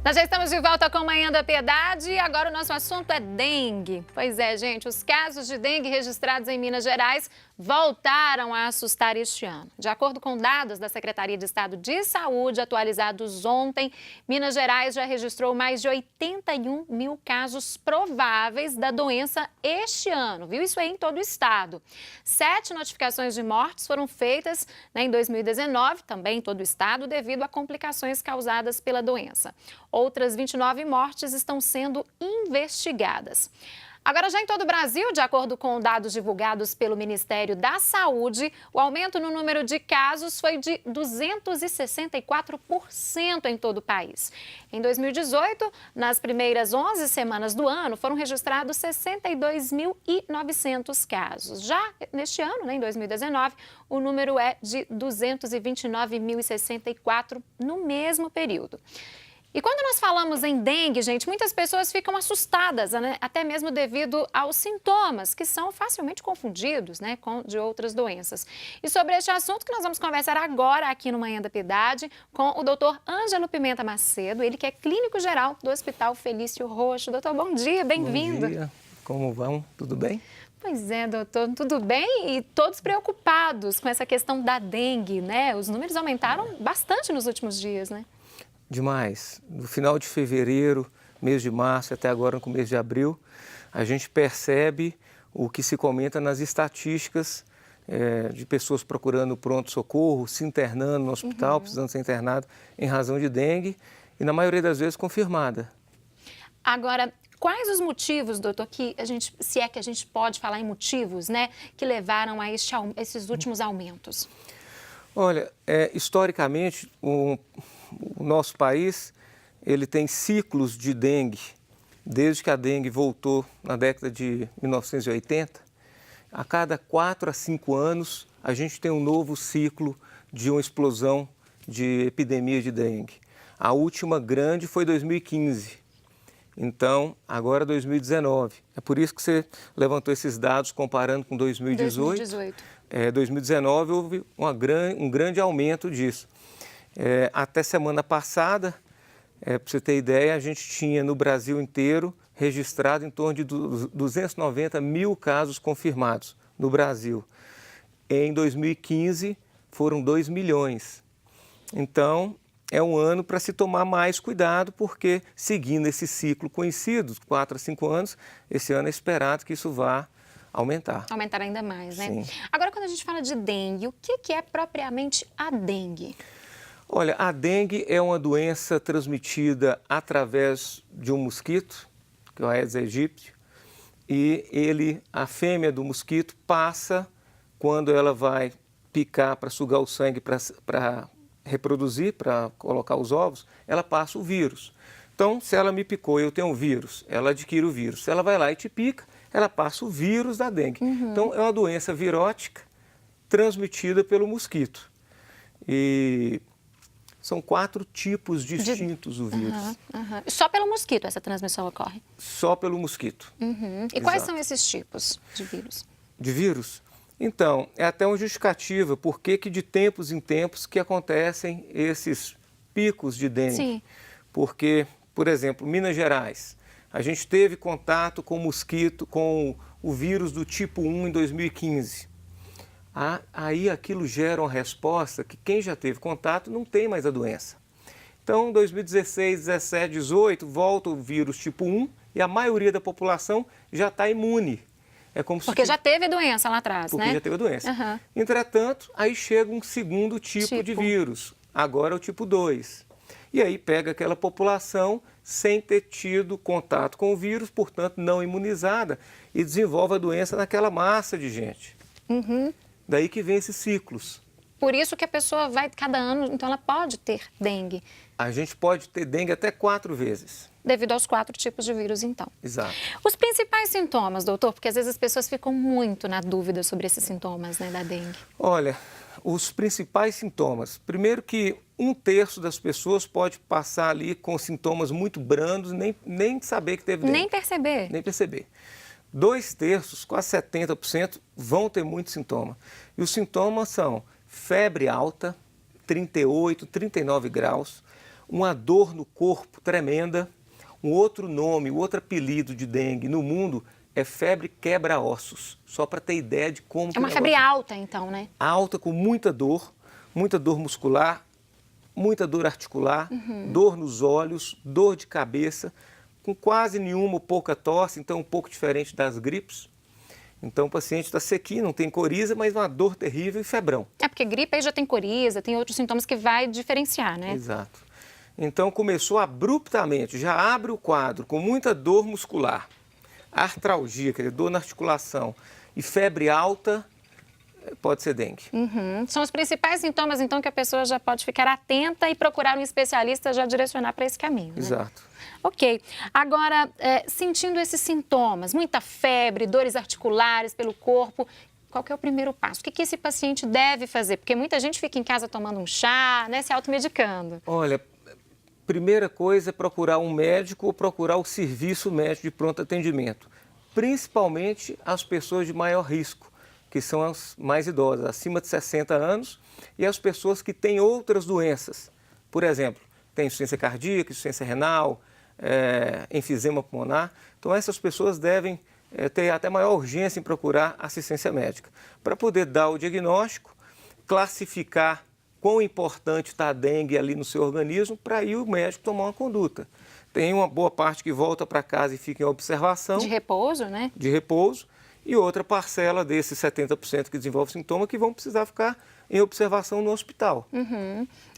Nós já estamos de volta com Manhã da Piedade e agora o nosso assunto é dengue. Pois é, gente, os casos de dengue registrados em Minas Gerais voltaram a assustar este ano. De acordo com dados da Secretaria de Estado de Saúde atualizados ontem, Minas Gerais já registrou mais de 81 mil casos prováveis da doença este ano, viu? Isso aí em todo o estado. 7 notificações de mortes foram feitas em 2019, também em todo o estado, devido a complicações causadas pela doença. Outras 29 mortes estão sendo investigadas. Agora, já em todo o Brasil, de acordo com dados divulgados pelo Ministério da Saúde, o aumento no número de casos foi de 264% em todo o país. Em 2018, nas primeiras 11 semanas do ano, foram registrados 62.900 casos. Já neste ano, em 2019, o número é de 229.064 no mesmo período. E quando nós falamos em dengue, gente, muitas pessoas ficam assustadas, né? Até mesmo devido aos sintomas, que são facilmente confundidos, né, com de outras doenças. E sobre este assunto que nós vamos conversar agora aqui no Manhã da Piedade com o doutor Ângelo Pimenta Macedo, ele que é clínico geral do Hospital Felício Roxo. Doutor, bom dia, bem-vindo. Bom dia, como vão? Tudo bem? Pois é, doutor, tudo bem? E todos preocupados com essa questão da dengue, né? Os números aumentaram bastante nos últimos dias, né? Demais. No final de fevereiro, mês de março, até agora no começo de abril, a gente percebe o que se comenta nas estatísticas de pessoas procurando pronto-socorro, se internando no hospital, precisando ser internado em razão de dengue e, na maioria das vezes, confirmada. Agora, quais os motivos, doutor, que a gente, se é que a gente pode falar em motivos, né, que levaram a esses últimos aumentos? Olha, historicamente, o nosso país ele tem ciclos de dengue. Desde que a dengue voltou na década de 1980, a cada 4 a 5 anos a gente tem um novo ciclo de uma explosão de epidemia de dengue. A última grande foi 2015. Então, agora 2019. É por isso que você levantou esses dados comparando com 2018. 2019 houve um grande aumento disso. Até semana passada, para você ter ideia, a gente tinha no Brasil inteiro registrado em torno de 290 mil casos confirmados no Brasil. Em 2015, foram 2 milhões. Então, é um ano para se tomar mais cuidado, porque seguindo esse ciclo conhecido, 4 a 5 anos, esse ano é esperado que isso vá aumentar. Aumentar ainda mais, né? Sim. Agora, quando a gente fala de dengue, o que é propriamente a dengue? Olha, a dengue é uma doença transmitida através de um mosquito, que é o Aedes aegypti, e a fêmea do mosquito passa, quando ela vai picar para sugar o sangue para reproduzir, para colocar os ovos, ela passa o vírus. Então, se ela me picou e eu tenho um vírus, ela adquire o vírus. Se ela vai lá e te pica, ela passa o vírus da dengue. Então, é uma doença virótica transmitida pelo mosquito. E são 4 tipos distintos do vírus. Só pelo mosquito essa transmissão ocorre? Só pelo mosquito. E quais são esses tipos de vírus? De vírus? Então, é até uma justificativa por que de tempos em tempos que acontecem esses picos de dengue. Sim. Porque, por exemplo, Minas Gerais, a gente teve contato com o mosquito, com o vírus do tipo 1 em 2015. Aí aquilo gera uma resposta que quem já teve contato não tem mais a doença. Então, em 2016, 17, 18, volta o vírus tipo 1 e a maioria da população já está imune. É como porque já teve doença lá atrás, né? Porque já teve a doença. Entretanto, aí chega um segundo tipo de vírus, agora é o tipo 2. E aí pega aquela população sem ter tido contato com o vírus, portanto não imunizada, e desenvolve a doença naquela massa de gente. Daí que vem esses ciclos. Por isso que a pessoa vai cada ano, então ela pode ter dengue. A gente pode ter dengue até 4 vezes. Devido aos 4 tipos de vírus, então. Exato. Os principais sintomas, doutor, porque às vezes as pessoas ficam muito na dúvida sobre esses sintomas, né, da dengue. Olha, os principais sintomas. Primeiro que 1/3 das pessoas pode passar ali com sintomas muito brandos, nem saber que teve dengue. Nem perceber. Nem perceber. 2/3, quase 70%, vão ter muito sintoma. E os sintomas são febre alta, 38, 39 graus, uma dor no corpo tremenda. Um outro nome, um outro apelido de dengue no mundo é febre quebra-ossos, só para ter ideia de como... É uma febre alta, então, né? Alta, com muita dor muscular, muita dor articular, dor nos olhos, dor de cabeça, com quase nenhuma ou pouca tosse, então um pouco diferente das gripes. Então o paciente está sequinho, não tem coriza, mas uma dor terrível e febrão. É porque gripe aí já tem coriza, tem outros sintomas que vai diferenciar, né? Exato. Então começou abruptamente, já abre o quadro com muita dor muscular, artralgia, quer dizer, dor na articulação e febre alta, pode ser dengue. São os principais sintomas, então, que a pessoa já pode ficar atenta e procurar um especialista já direcionar para esse caminho, né? Exato. Ok. Agora, sentindo esses sintomas, muita febre, dores articulares pelo corpo, qual que é o primeiro passo? O que esse paciente deve fazer? Porque muita gente fica em casa tomando um chá, né, se automedicando. Olha, primeira coisa é procurar um médico ou procurar o serviço médico de pronto atendimento, principalmente as pessoas de maior risco, que são as mais idosas, acima de 60 anos, e as pessoas que têm outras doenças. Por exemplo, tem insuficiência cardíaca, insuficiência renal, enfisema pulmonar. Então, essas pessoas devem ter até maior urgência em procurar assistência médica, para poder dar o diagnóstico, classificar quão importante está a dengue ali no seu organismo, para aí o médico tomar uma conduta. Tem uma boa parte que volta para casa e fica em observação. De repouso, né? De repouso. E outra parcela desses 70% que desenvolve sintoma que vão precisar ficar em observação no hospital.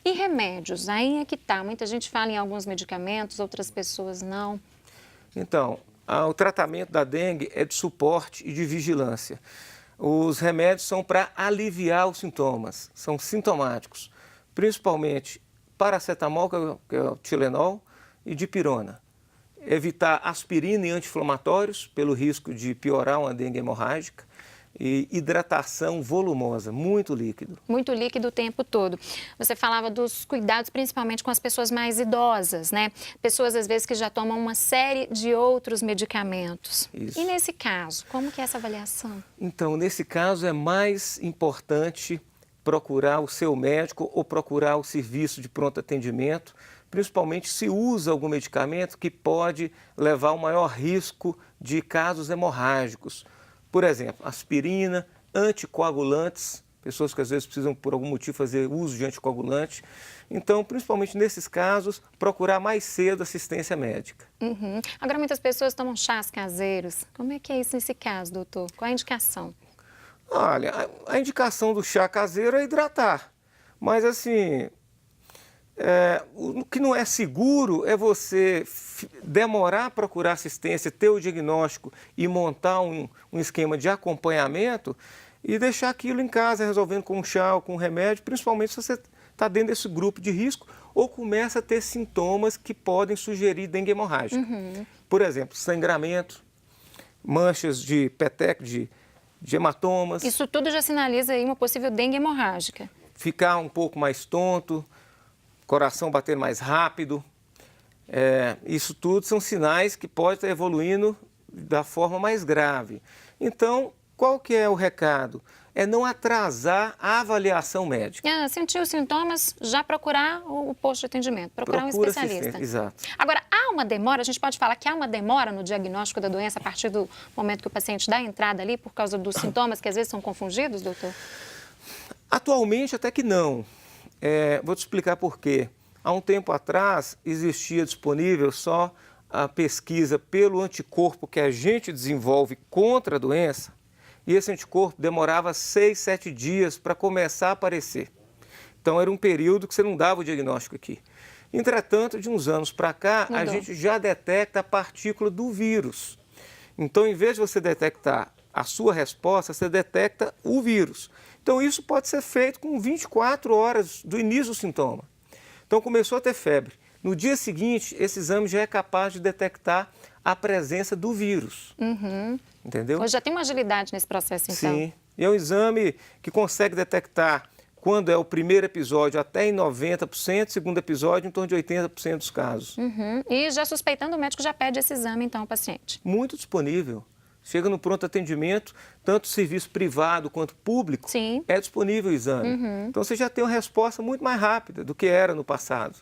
E remédios? Aí é que tá. Muita gente fala em alguns medicamentos, outras pessoas não. Então, o tratamento da dengue é de suporte e de vigilância. Os remédios são para aliviar os sintomas, são sintomáticos, principalmente paracetamol, que é o Tilenol, e dipirona. Evitar aspirina e anti-inflamatórios, pelo risco de piorar uma dengue hemorrágica, e hidratação volumosa, muito líquido. Muito líquido o tempo todo. Você falava dos cuidados, principalmente com as pessoas mais idosas, né? Pessoas, às vezes, que já tomam uma série de outros medicamentos. Isso. E nesse caso, como que é essa avaliação? Então, nesse caso, é mais importante procurar o seu médico ou procurar o serviço de pronto atendimento, principalmente se usa algum medicamento que pode levar ao maior risco de casos hemorrágicos. Por exemplo, aspirina, anticoagulantes, pessoas que às vezes precisam por algum motivo fazer uso de anticoagulante. Então, principalmente nesses casos, procurar mais cedo assistência médica. Agora, muitas pessoas tomam chás caseiros. Como é que é isso nesse caso, doutor? Qual a indicação? Olha, a indicação do chá caseiro é hidratar. Mas assim, o que não é seguro é você demorar a procurar assistência, ter o diagnóstico e montar um esquema de acompanhamento e deixar aquilo em casa, resolvendo com um chá ou com um remédio, principalmente se você está dentro desse grupo de risco ou começa a ter sintomas que podem sugerir dengue hemorrágica. Por exemplo, sangramento, manchas de peteco, de hematomas. Isso tudo já sinaliza aí uma possível dengue hemorrágica. Ficar um pouco mais tonto, coração bater mais rápido. Isso tudo são sinais que pode estar evoluindo da forma mais grave. Então, qual que é o recado? É não atrasar a avaliação médica. Sentiu os sintomas, já procurar o posto de atendimento, procurar um especialista. Exato. Agora, há uma demora, a gente pode falar que há uma demora no diagnóstico da doença a partir do momento que o paciente dá a entrada ali por causa dos sintomas que às vezes são confundidos, doutor? Atualmente até que não. Vou te explicar por quê. Há um tempo atrás existia disponível só a pesquisa pelo anticorpo que a gente desenvolve contra a doença, e esse anticorpo demorava 6, 7 dias para começar a aparecer. Então era um período que você não dava o diagnóstico aqui. Entretanto, de uns anos para cá, a gente já detecta a partícula do vírus. Então, em vez de você detectar a sua resposta, você detecta o vírus. Então, isso pode ser feito com 24 horas do início do sintoma. Então, começou a ter febre. No dia seguinte, esse exame já é capaz de detectar a presença do vírus. Entendeu? Hoje já tem uma agilidade nesse processo, então. Sim. E é um exame que consegue detectar quando é o primeiro episódio até em 90%, segundo episódio em torno de 80% dos casos. E já suspeitando, o médico já pede esse exame, então, ao paciente. Muito disponível. Chega no pronto atendimento, tanto serviço privado quanto público, Sim. é disponível o exame. Então você já tem uma resposta muito mais rápida do que era no passado.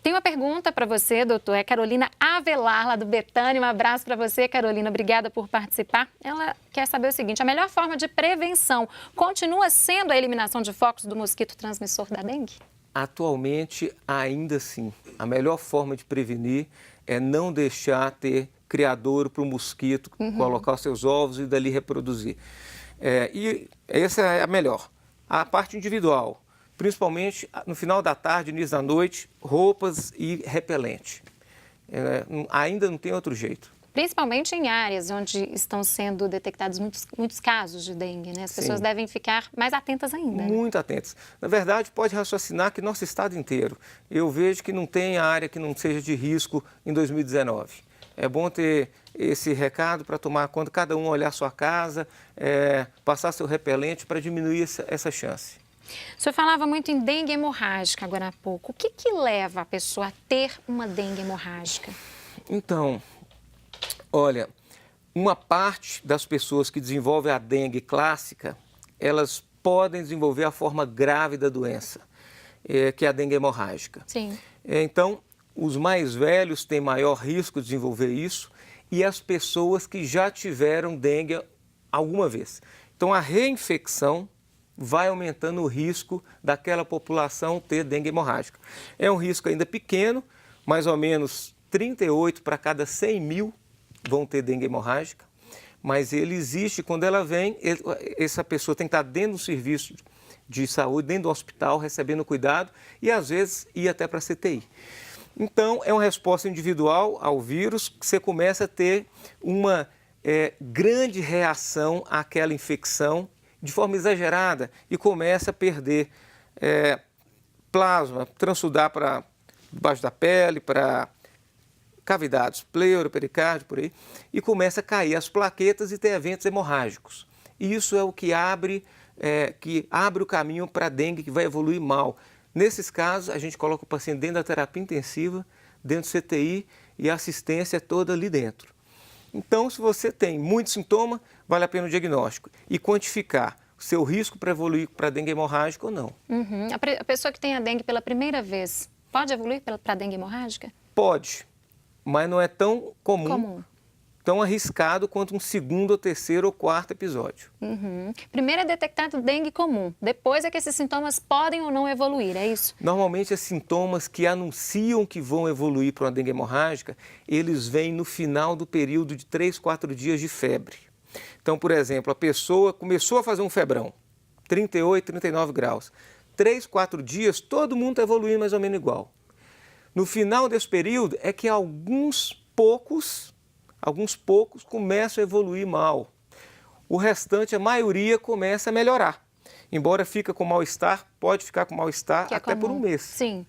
Tem uma pergunta para você, doutor. É Carolina Avelar, lá do Betânia. Um abraço para você, Carolina. Obrigada por participar. Ela quer saber o seguinte: a melhor forma de prevenção continua sendo a eliminação de focos do mosquito transmissor da dengue? Atualmente, ainda assim, a melhor forma de prevenir é não deixar ter criadouro para o mosquito colocar os seus ovos e dali reproduzir. E essa é a melhor. A parte individual, principalmente no final da tarde, início da noite, roupas e repelente. Ainda não tem outro jeito. Principalmente em áreas onde estão sendo detectados muitos casos de dengue, né? As pessoas devem ficar mais atentas ainda. Muito atentas. Na verdade, pode raciocinar que nosso estado inteiro. Eu vejo que não tem área que não seja de risco em 2019. É bom ter esse recado para tomar conta, cada um olhar sua casa, passar seu repelente para diminuir essa chance. O senhor falava muito em dengue hemorrágica agora há pouco. O que leva a pessoa a ter uma dengue hemorrágica? Então, olha, uma parte das pessoas que desenvolvem a dengue clássica, elas podem desenvolver a forma grave da doença, que é a dengue hemorrágica. Sim. Então, os mais velhos têm maior risco de desenvolver isso e as pessoas que já tiveram dengue alguma vez. Então, a reinfecção vai aumentando o risco daquela população ter dengue hemorrágica. É um risco ainda pequeno, mais ou menos 38 para cada 100 mil vão ter dengue hemorrágica, mas ele existe. Quando ela vem, essa pessoa tem que estar dentro do serviço de saúde, dentro do hospital, recebendo cuidado e às vezes ir até para a CTI. Então, é uma resposta individual ao vírus que você começa a ter uma grande reação àquela infecção de forma exagerada e começa a perder plasma, transudar para debaixo da pele, para cavidades, pleura, pericárdio, por aí, e começa a cair as plaquetas e ter eventos hemorrágicos. E isso é o que abre o caminho para a dengue, que vai evoluir mal. Nesses casos, a gente coloca o paciente dentro da terapia intensiva, dentro do CTI e a assistência é toda ali dentro. Então, se você tem muito sintoma, vale a pena o diagnóstico e quantificar o seu risco para evoluir para dengue hemorrágica ou não. A pessoa que tem a dengue pela primeira vez, pode evoluir para dengue hemorrágica? Pode, mas não é tão comum. Tão arriscado quanto um segundo, ou terceiro ou quarto episódio. Primeiro é detectado dengue comum, depois é que esses sintomas podem ou não evoluir, é isso? Normalmente, os sintomas que anunciam que vão evoluir para uma dengue hemorrágica, eles vêm no final do período de 3, 4 dias de febre. Então, por exemplo, a pessoa começou a fazer um febrão, 38, 39 graus. 3, 4 dias, todo mundo está evoluindo mais ou menos igual. No final desse período é que alguns poucos começam a evoluir mal. O restante, a maioria, começa a melhorar. Embora fica com mal-estar, pode ficar com mal-estar até por um mês. Sim.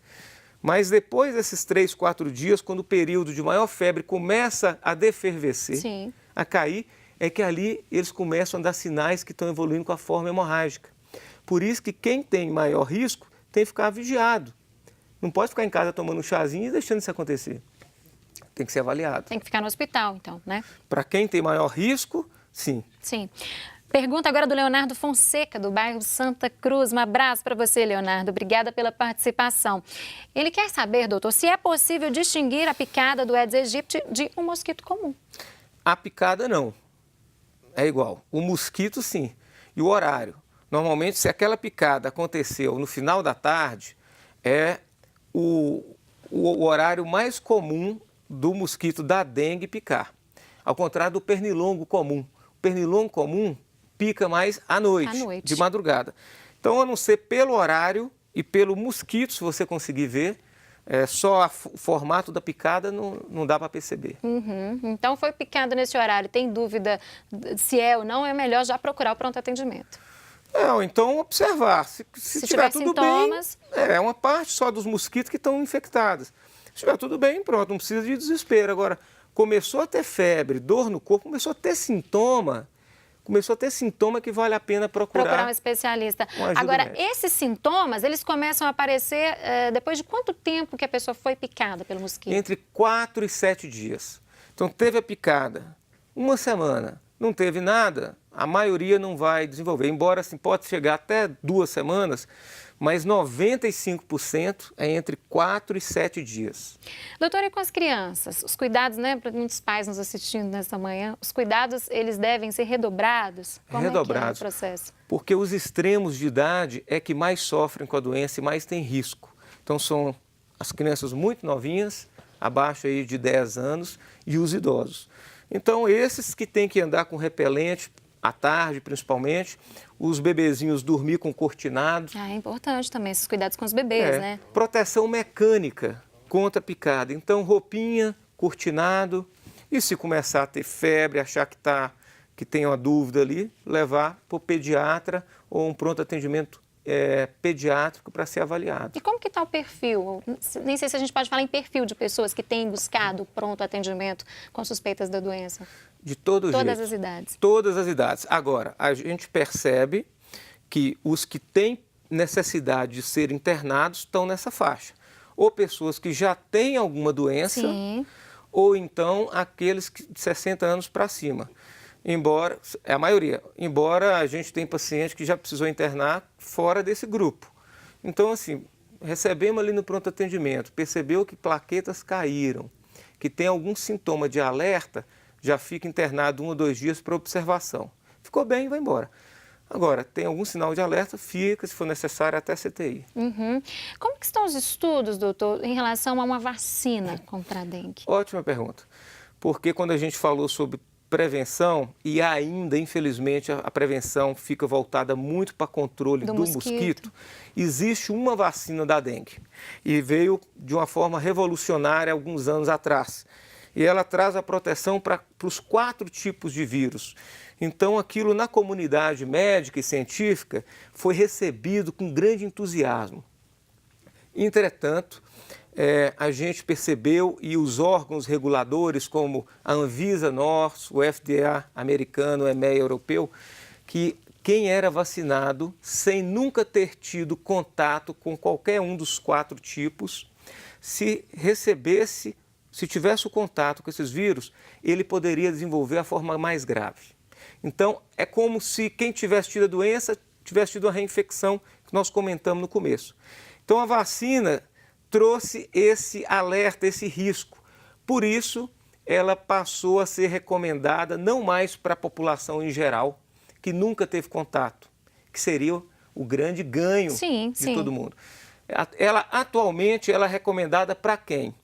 Mas depois desses 3, 4 dias, quando o período de maior febre começa a defervescer, a cair, é que ali eles começam a dar sinais que estão evoluindo com a forma hemorrágica. Por isso que quem tem maior risco tem que ficar vigiado. Não pode ficar em casa tomando um chazinho e deixando isso acontecer. Tem que ser avaliado. Tem que ficar no hospital, então, né? Para quem tem maior risco, sim. Sim. Pergunta agora do Leonardo Fonseca, do bairro Santa Cruz. Um abraço para você, Leonardo. Obrigada pela participação. Ele quer saber, doutor, se é possível distinguir a picada do Aedes aegypti de um mosquito comum. A picada, não. É igual. O mosquito, sim. E o horário. Normalmente, se aquela picada aconteceu no final da tarde, é o horário mais comum do mosquito da dengue picar. Ao contrário do pernilongo comum. O pernilongo comum pica mais à noite, de madrugada. Então, a não ser pelo horário e pelo mosquito, se você conseguir ver, só o formato da picada não dá para perceber. Então, foi picado nesse horário. Tem dúvida se é ou não, é melhor já procurar o pronto atendimento. Então observar. Se tiver tudo sintomas... bem, é uma parte só dos mosquitos que estão infectados. Se estiver tudo bem, pronto, não precisa de desespero. Agora, começou a ter febre, dor no corpo, começou a ter sintoma que vale a pena procurar um especialista. Agora, esses sintomas, eles começam a aparecer depois de quanto tempo que a pessoa foi picada pelo mosquito? Entre 4 e 7 dias. Então, teve a picada, uma semana, não teve nada, a maioria não vai desenvolver. Embora assim, pode chegar até 2 semanas, mas 95% é entre 4 e 7 dias. Doutora, e com as crianças? Os cuidados, né, para muitos pais nos assistindo nesta manhã, os cuidados, eles devem ser redobrados? Como Redobrados, é que é o processo? porque os extremos de idade é que mais sofrem com a doença e mais têm risco. Então são as crianças muito novinhas, abaixo aí de 10 anos, e os idosos. Então esses que têm que andar com repelente, à tarde principalmente, os bebezinhos dormir com cortinado. É importante também esses cuidados com os bebês, né? Proteção mecânica contra picada. Então, roupinha, cortinado. E se começar a ter febre, achar que tem uma dúvida ali, levar para o pediatra ou um pronto atendimento pediátrico para ser avaliado. E como que está o perfil? Nem sei se a gente pode falar em perfil de pessoas que têm buscado pronto atendimento com suspeitas da doença. De todo jeito. Todas as idades. Todas as idades. Agora, a gente percebe que os que têm necessidade de ser internados estão nessa faixa. Ou pessoas que já têm alguma doença, Sim. ou então aqueles de 60 anos para cima. Embora, é a maioria, embora a gente tenha paciente que já precisou internar fora desse grupo. Então, assim, recebemos ali no pronto atendimento, percebeu que plaquetas caíram, que tem algum sintoma de alerta, já fica internado 1 ou 2 dias para observação. Ficou bem, vai embora. Agora, tem algum sinal de alerta, fica, se for necessário, até CTI. Uhum. Como que estão os estudos, doutor, em relação a uma vacina contra a dengue? Ótima pergunta, porque quando a gente falou sobre prevenção, e ainda, infelizmente, a prevenção fica voltada muito para controle do mosquito, existe uma vacina da dengue, e veio de uma forma revolucionária alguns anos atrás. E ela traz a proteção para os 4 tipos de vírus. Então, aquilo na comunidade médica e científica foi recebido com grande entusiasmo. Entretanto, a gente percebeu, e os órgãos reguladores, como a Anvisa nosso, o FDA americano, o EMEA europeu, que quem era vacinado sem nunca ter tido contato com qualquer um dos 4 tipos, se tivesse o contato com esses vírus, ele poderia desenvolver a forma mais grave. Então, é como se quem tivesse tido a doença tivesse tido a reinfecção que nós comentamos no começo. Então, a vacina trouxe esse alerta, esse risco. Por isso, ela passou a ser recomendada não mais para a população em geral, que nunca teve contato, que seria o grande ganho de todo mundo. Atualmente, ela é recomendada para quem?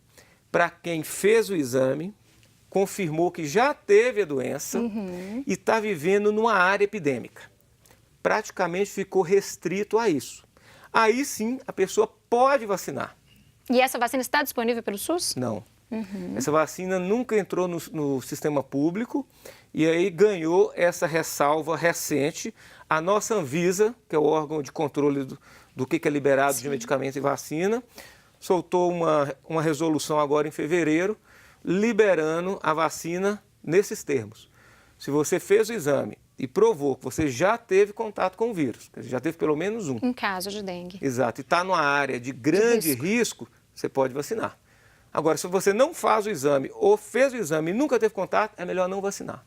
Para quem fez o exame, confirmou que já teve a doença e está vivendo numa área epidêmica. Praticamente ficou restrito a isso. Aí sim, a pessoa pode vacinar. E essa vacina está disponível pelo SUS? Não. Essa vacina nunca entrou no sistema público e aí ganhou essa ressalva recente. A nossa Anvisa, que é o órgão de controle do que é liberado de medicamento e vacina, soltou uma resolução agora em fevereiro, liberando a vacina nesses termos. Se você fez o exame e provou que você já teve contato com o vírus, que já teve pelo menos um. Um caso de dengue. Exato. E está numa área de grande risco, você pode vacinar. Agora, se você não faz o exame ou fez o exame e nunca teve contato, é melhor não vacinar.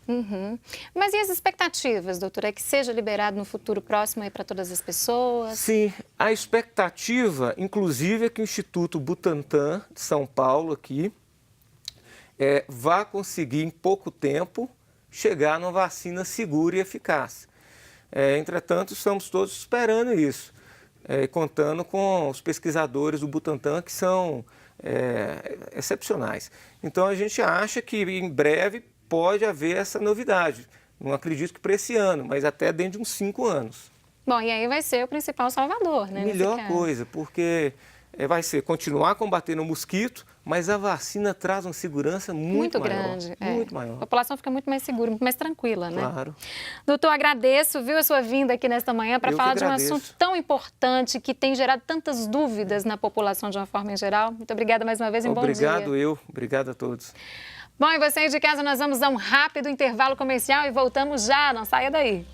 Mas e as expectativas, doutora? É que seja liberado no futuro próximo aí para todas as pessoas? Sim, a expectativa, inclusive, é que o Instituto Butantan de São Paulo aqui vá conseguir em pouco tempo chegar numa vacina segura e eficaz. Entretanto, estamos todos esperando isso, contando com os pesquisadores do Butantan que são excepcionais. Então, a gente acha que em breve pode haver essa novidade. Não acredito que para esse ano, mas até dentro de uns 5 anos. Bom, e aí vai ser o principal salvador, né? Melhor coisa, porque vai ser continuar combatendo o mosquito, mas a vacina traz uma segurança muito maior, grande. Muito maior. A população fica muito mais segura, muito mais tranquila, né? Claro. Doutor, agradeço, a sua vinda aqui nesta manhã para falar de um assunto tão importante que tem gerado tantas dúvidas na população de uma forma em geral. Muito obrigada mais uma vez e bom dia. Obrigado a todos. Bom, e você aí de casa, nós vamos dar um rápido intervalo comercial e voltamos já, não saia daí.